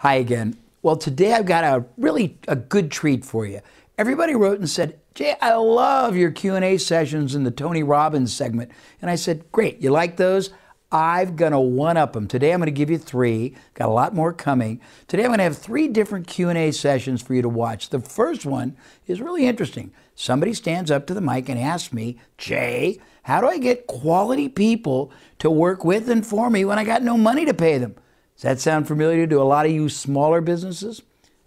Hi again. Well, today I've got a good treat for you. Everybody wrote and said, Jay, I love your Q&A sessions in the Tony Robbins segment. And I said, great, you like those? I'm going to one-up them. Today I'm going to give you 3. Got a lot more coming. Today I'm going to have 3 different Q&A sessions for you to watch. The first one is really interesting. Somebody stands up to the mic and asks me, Jay, how do I get quality people to work with and for me when I got no money to pay them? Does that sound familiar to a lot of you smaller businesses?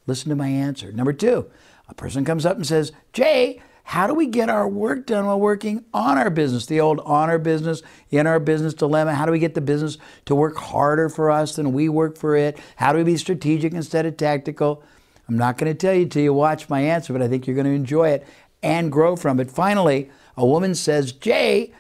Listen to my answer. Number 2, a person comes up and says, Jay, how do we get our work done while working on our business? The old on our business, in our business dilemma. How do we get the business to work harder for us than we work for it? How do we be strategic instead of tactical? I'm not going to tell you till you watch my answer, but I think you're going to enjoy it and grow from it. Finally, a woman says, Jay,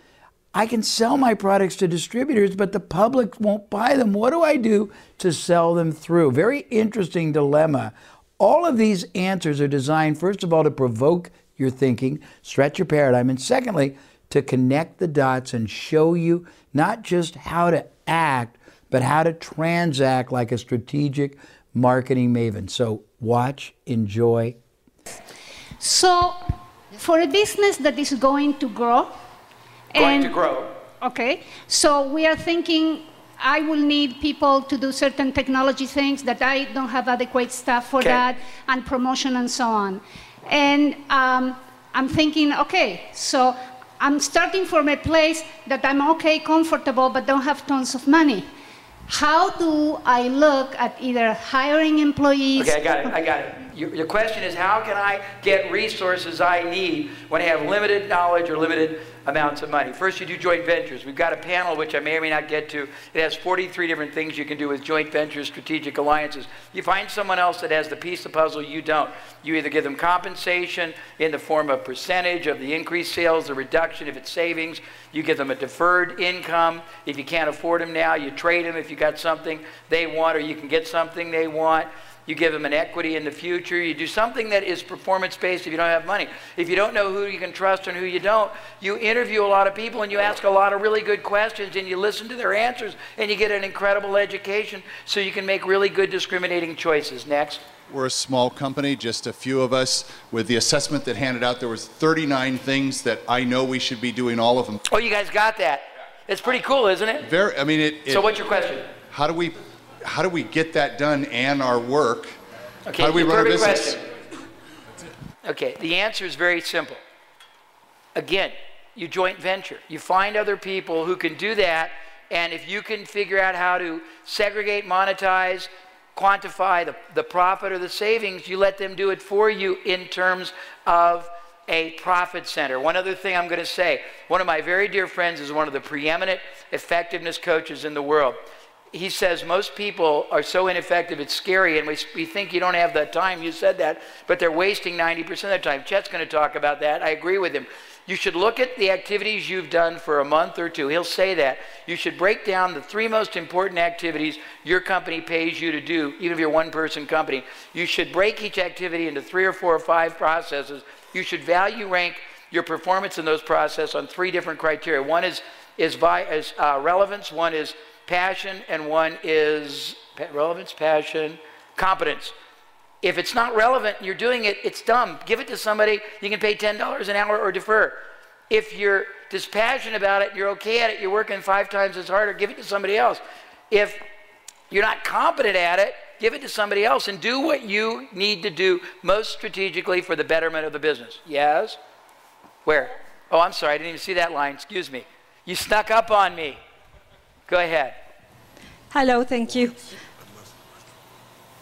I can sell my products to distributors, but the public won't buy them. What do I do to sell them through? Very interesting dilemma. All of these answers are designed, first of all, to provoke your thinking, stretch your paradigm, and secondly, to connect the dots and show you not just how to act, but how to transact like a strategic marketing maven. So watch, enjoy. So for a business that is going to grow, okay, so we are thinking I will need people to do certain technology things that I don't have adequate staff for that, and promotion and so on. And I'm thinking, okay, so I'm starting from a place that I'm okay, comfortable, but don't have tons of money. How do I look at either hiring employees? Okay, I got it. Your question is, how can I get resources I need when I have limited knowledge or limited amounts of money? First, you do joint ventures. We've got a panel, which I may or may not get to. It has 43 different things you can do with joint ventures, strategic alliances. You find someone else that has the piece of the puzzle you don't. You either give them compensation in the form of percentage of the increased sales, the reduction if it's savings. You give them a deferred income. If you can't afford them now, you trade them if you got something they want, or you can get something they want. You give them an equity in the future. You do something that is performance-based if you don't have money. If you don't know who you can trust and who you don't, you interview a lot of people and you ask a lot of really good questions and you listen to their answers and you get an incredible education so you can make really good discriminating choices. Next. We're a small company, just a few of us. With the assessment that handed out, there was 39 things that I know we should be doing all of them. Oh, you guys got that. It's pretty cool, isn't it? Very, I mean, so what's your question? How do we get that done and our work? Okay, how do we run our business? Question. Okay, the answer is very simple. Again, you joint venture. You find other people who can do that, and if you can figure out how to segregate, monetize, quantify the profit or the savings, you let them do it for you in terms of a profit center. One other thing I'm going to say, one of my very dear friends is one of the preeminent effectiveness coaches in the world. He says most people are so ineffective it's scary, and we think you don't have that time. You said that, but they're wasting 90% of their time. Chet's going to talk about that. I agree with him. You should look at the activities you've done for a month or 2. He'll say that. You should break down the 3 most important activities your company pays you to do, even if you're a one-person company. You should break each activity into 3 or 4 or 5 processes. You should value rank your performance in those processes on 3 different criteria. One is relevance, one is passion, and one is relevance, passion, competence. If it's not relevant and you're doing it, it's dumb. Give it to somebody. You can pay $10 an hour or defer. If you're dispassionate about it, you're okay at it, you're working 5 times as hard, or give it to somebody else. If you're not competent at it, give it to somebody else and do what you need to do most strategically for the betterment of the business. Yes? Where? Oh, I'm sorry, I didn't even see that line. Excuse me. You snuck up on me. Go ahead. Hello, thank you.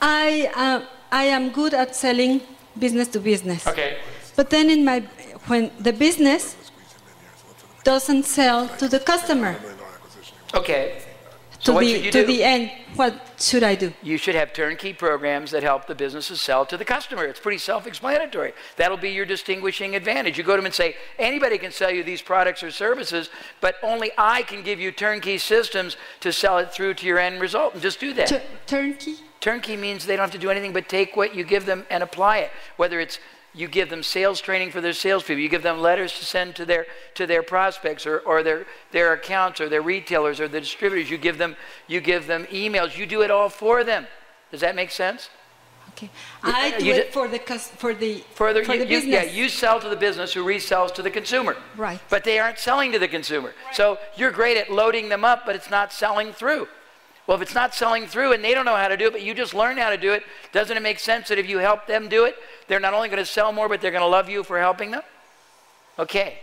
I am good at selling business to business. Okay. But then when the business doesn't sell to the customer. Okay. So what should you do? To the end, what should I do? You should have turnkey programs that help the businesses sell to the customer. It's pretty self-explanatory. That'll be your distinguishing advantage. You go to them and say, anybody can sell you these products or services, but only I can give you turnkey systems to sell it through to your end result. And just do that. Turnkey? Turnkey means they don't have to do anything but take what you give them and apply it. Whether it's you give them sales training for their salespeople, you give them letters to send to their prospects or their accounts or their retailers or the distributors, you give them emails, you do it all for them. Does that make sense? Okay. I do it for the business. Yeah, you sell to the business who resells to the consumer. Right. But they aren't selling to the consumer. Right. So you're great at loading them up, but it's not selling through. Well, if it's not selling through and they don't know how to do it, but you just learned how to do it, doesn't it make sense that if you help them do it, they're not only going to sell more, but they're going to love you for helping them? Okay.